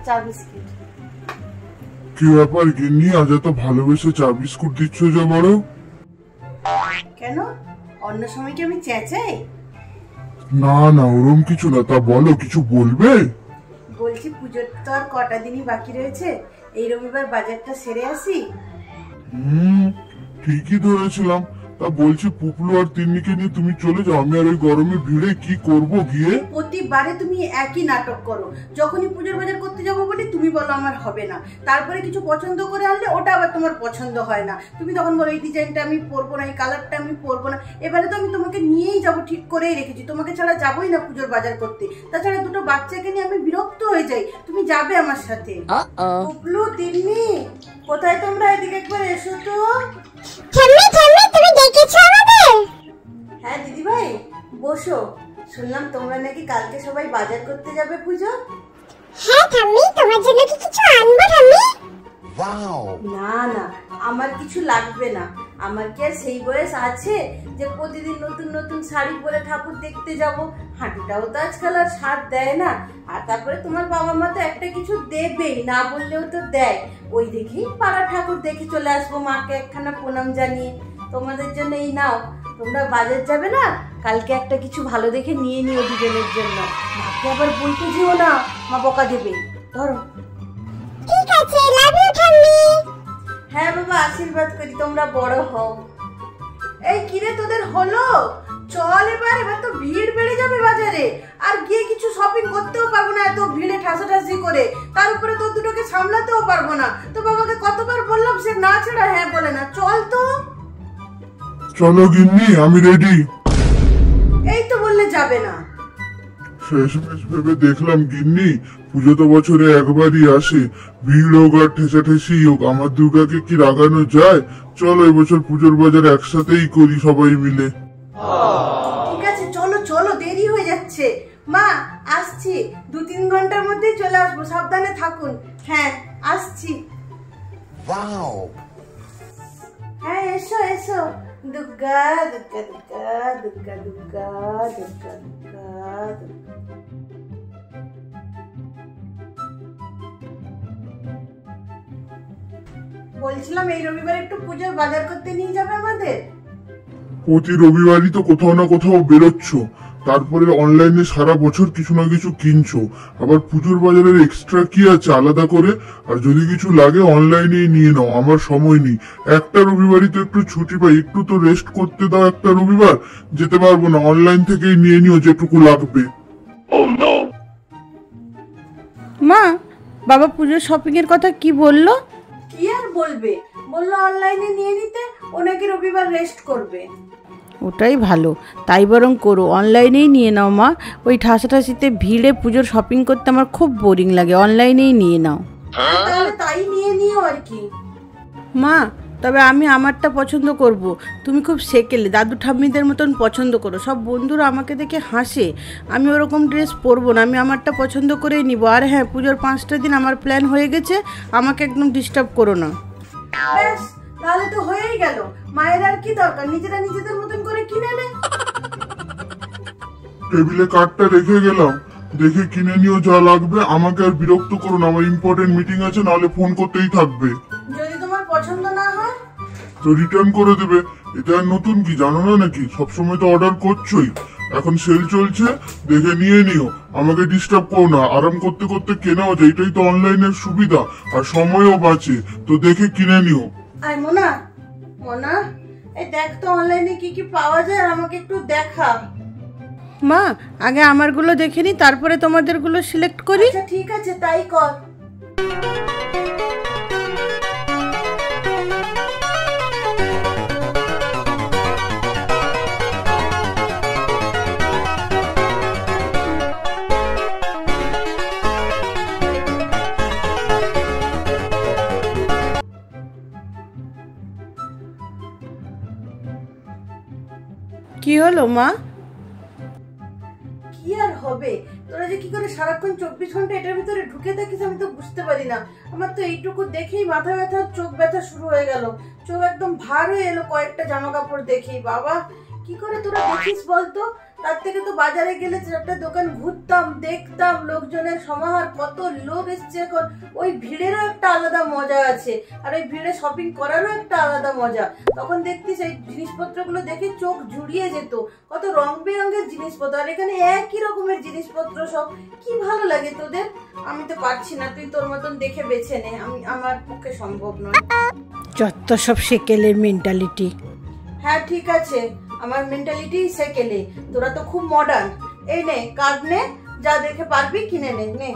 চা বিস্কুট। কি ব্যাপার গিন্নি, আজ এত ভালোবেসে চা বিস্কুট দিচ্ছ যে? বড় কেন, অন্য সময় কি আমি চেঁচাই? না না, ওরম কিছু না। তা বলো, কিছু বলবে? বলছি পুজোর তো আর কটা দিনই বাকি রয়েছে, এই রবিবার বাজারটা সেরে আসি। ঠিকই ধরেছিলাম। তা বলছি পুপলু আর তিন্নিকে নিয়ে তুমি চলে যাও, আমি আর ওই গরমে ভিড়ে কি করব গিয়ে? প্রতিবারে তুমি একই নাটক করো। যখনই পুজোর বাজার করতে যাবো বলি তুমি বলো আমার হবে না, তারপরে কিছু পছন্দ করে আনলে ওটা আবার তোমার পছন্দ হয় না, তুমি তখন বলো এই ডিজাইনটা আমি পরবো না, এই কালারটা আমি পরবো না। এবারে তো আমি তোমাকে নিয়েই যাবো, ঠিক করেই রেখেছি, তোমাকে ছাড়া যাবোই না পুজোর বাজার করতে। তাছাড়া দুটো বাচ্চাকে নিয়ে আমি বিরক্ত হয়ে যাই, তুমি যাবে আমার সাথে। পুপলু, তিন্নি, কোথায় তোমরা? এদিকে একবার এসো তো। তুমি দেখেছো আমাদের? হ্যাঁ দিদি ভাই, বসো। শুনলাম তোমরা নাকি কালকে সবাই বাজার করতে যাবে পুজো। হ্যাঁ ঠাম্মি, তোমার জন্য কি কিছু আনবো ঠাম্মি? না না, আমার কিছু লাগবে না। আমার কি আর সেই বয়স আছে যে প্রতিদিন নতুন নতুন শাড়ি পরে ঠাকুর দেখতে যাব? হাঁটুটাও তো আজকাল আর সাথ দেয় না। আর তারপরে তোমার বাবা মা তো একটা কিছু দেবেই, না বললেও তো দেয়। ওই দেখেই পাড়া ঠাকুর দেখে চলে আসবো, মাকে একখানা প্রণাম জানিয়ে। তোমাদের জন্য এই নাও, তোমরা বাজার যাবে না, কালকে একটা কিছু ভালো দেখে নিয়ে নিও দুজনের জন্য। মাকে আবার বলতে যেও না, মা বকা দেবে। ধরো। ঠিক আছে, লাভ ইউ ঠাম্মি। হ্যাঁ বাবা, আশীর্বাদ করি তোমরা বড় হও। এই কিরে, তোদের হলো? চল এবার, এবার তো ভিড় বেড়ে যাবে বাজারে, আর গিয়ে কিছু শপিং করতেও পারবো না এত ভিড়ে ঠাসাঠাসি করে। তার উপরে তোর দুটোকে সামলাতেও পারবো না। তো বাবাকে কতবার বললাম, সে না ছাড়া হ্যাঁ বলে না। চল তো। চলো গিন্নি, আমি রেডি। এই তো বললে যাবে না। শেষমেশ ভেবে দেখলাম গিন্নি, পুজো তো বছরে একবারই আসে, ভিড় হোক আর ঠেসাঠেসি হোক, আমার দুর্গাকে কি রাগানো যায়? চলো এবছর পুজোর বাজার একসাথেই করি সবাই মিলে। ঠিক আছে, চলো চলো, দেরি হয়ে যাচ্ছে। মা আসছি, 2-3 ঘন্টার মধ্যেই চলে আসবো, সাবধানে থাকুন। হ্যাঁ আসছি। হ্যাঁ এসো এসো। দুর্গা দুর্গা দুর্গা দুর্গা দুর্গা দুর্গা দুর্গা। বলছিলাম এই রবিবার একটু পুজোর বাজার করতে নিয়ে যাবে আমাদের? প্রতি রবিবারই তো কোথাও না কোথাও বেরোচ্ছ, তারপরে অনলাইনে সারা বছর কিছু না কিছু কিনছো, আবার পুজোর বাজারের এক্সট্রা কি আছে আলাদা করে? আর যদি কিছু লাগে অনলাইনেই নিয়ে নাও, আমার সময় নেই। একটা রবিবারই তো একটু ছুটি পাই, একটু তো রেস্ট করতে দাও। একটা রবিবার যেতে পারবো না, অনলাইন থেকেই নিয়ে নিও যেটুকু লাগবে। মা, বাবা পুজোর শপিং এর কথা কি বললো? কি আর বলবে, বললো অনলাইনে নিয়ে নিতে, ও নাকি রবিবার রেস্ট করবে। ওটাই ভালো, তাই বরং করো, অনলাইনেই নিয়ে নাও মা। ওই ঠাসাঠাসিতে ভিড়ে পুজোর শপিং করতে আমার খুব বোরিং লাগে, অনলাইনেই নিয়ে নাও। তাহলে তাই নিয়ে নিও আর কি। মা, তবে আমি আমারটা পছন্দ করব। তুমি খুব সেকেলে দাদু ঠাম্মিদের মতন পছন্দ করো, সব বন্ধুরা আমাকে দেখে হাসে। আমি ওরকম ড্রেস পরবো না, আমি আমারটা পছন্দ করেই নিব। আর হ্যাঁ, পুজোর 5টা দিন আমার প্ল্যান হয়ে গেছে, আমাকে একদম ডিস্টার্ব করো না। ব্যাস, তাহলে তো হয়েই গেল। মায়ের আর কি দরকার, নিজেরা নিজেদের মতন করে কিনে নে। টেবিলে কার্ডটা রেখে গেলাম, দেখে কিনে নিও যা লাগবে। আমাকে আর বিরক্ত করো না, আমার ইম্পর্টেন্ট মিটিং আছে, নাহলে ফোন করতেই থাকবে। যদি তোমার পছন্দ না হয় তো রিটার্ন করে দেবে, এটা আর নতুন কি জানো না নাকি? সবসময় তো অর্ডার করছোই, এখন সেল চলছে, দেখে নিয়ে নিও। আমাকে ডিস্টার্ব করো না, আরাম করতে করতে কেনাও যায়, এটাই তো অনলাইনের সুবিধা, আর সময়ও বাঁচে। তো দেখে কিনে নিও। আই মোনা, মোনা, এই দেখ তো অনলাইনে কি কি পাওয়া যায়, আর আমাকে একটু দেখা। মা, আগে আমারগুলো দেখে নি, তারপরে তোমাদেরগুলো সিলেক্ট করি। আচ্ছা ঠিক আছে, তাই কর। কি হলো মা? কি আর হবে, তোরা যে কি করে সারাক্ষণ 24 ঘন্টা এটার ভিতরে ঢুকে থাকিস আমি তো বুঝতে পারি না। আমার তো এইটুকু দেখেই মাথা ব্যথা, চোখ ব্যথা শুরু হয়ে গেল। চোখ একদম ভার হয়ে এলো কয়েকটা জামা কাপড় দেখেই। বাবা কি করে তোরা দেখিস বলতো? তার থেকে তো বাজারে গেলে একটা দোকান ঘুরতাম, দেখতাম লোকজনের সমাহার, কত লোক এসছে এখন। ওই ভিড়েরও একটা আলাদা মজা আছে, আর ওই ভিড়ে শপিং করারও একটা আলাদা মজা। তখন দেখতিস এই জিনিসপত্রগুলো দেখে চোখ জুড়িয়ে যেত, কত রং বেরঙের জিনিসপত্র, আর এখানে একই রকমের জিনিসপত্র সব। কি ভালো লাগে তোদের। আমি তো পারছি না, তুই তোর মতন দেখে বেছে নে, আমার পক্ষে সম্ভব নয়। যত সব সেকেলের মেন্টালিটি। হ্যাঁ ঠিক আছে, আমার মেন্টালিটি সেকেলে, তোরা তো খুব মডার্ন। এই নে কার্ড নে, যা দেখে পারবি কিনে নে।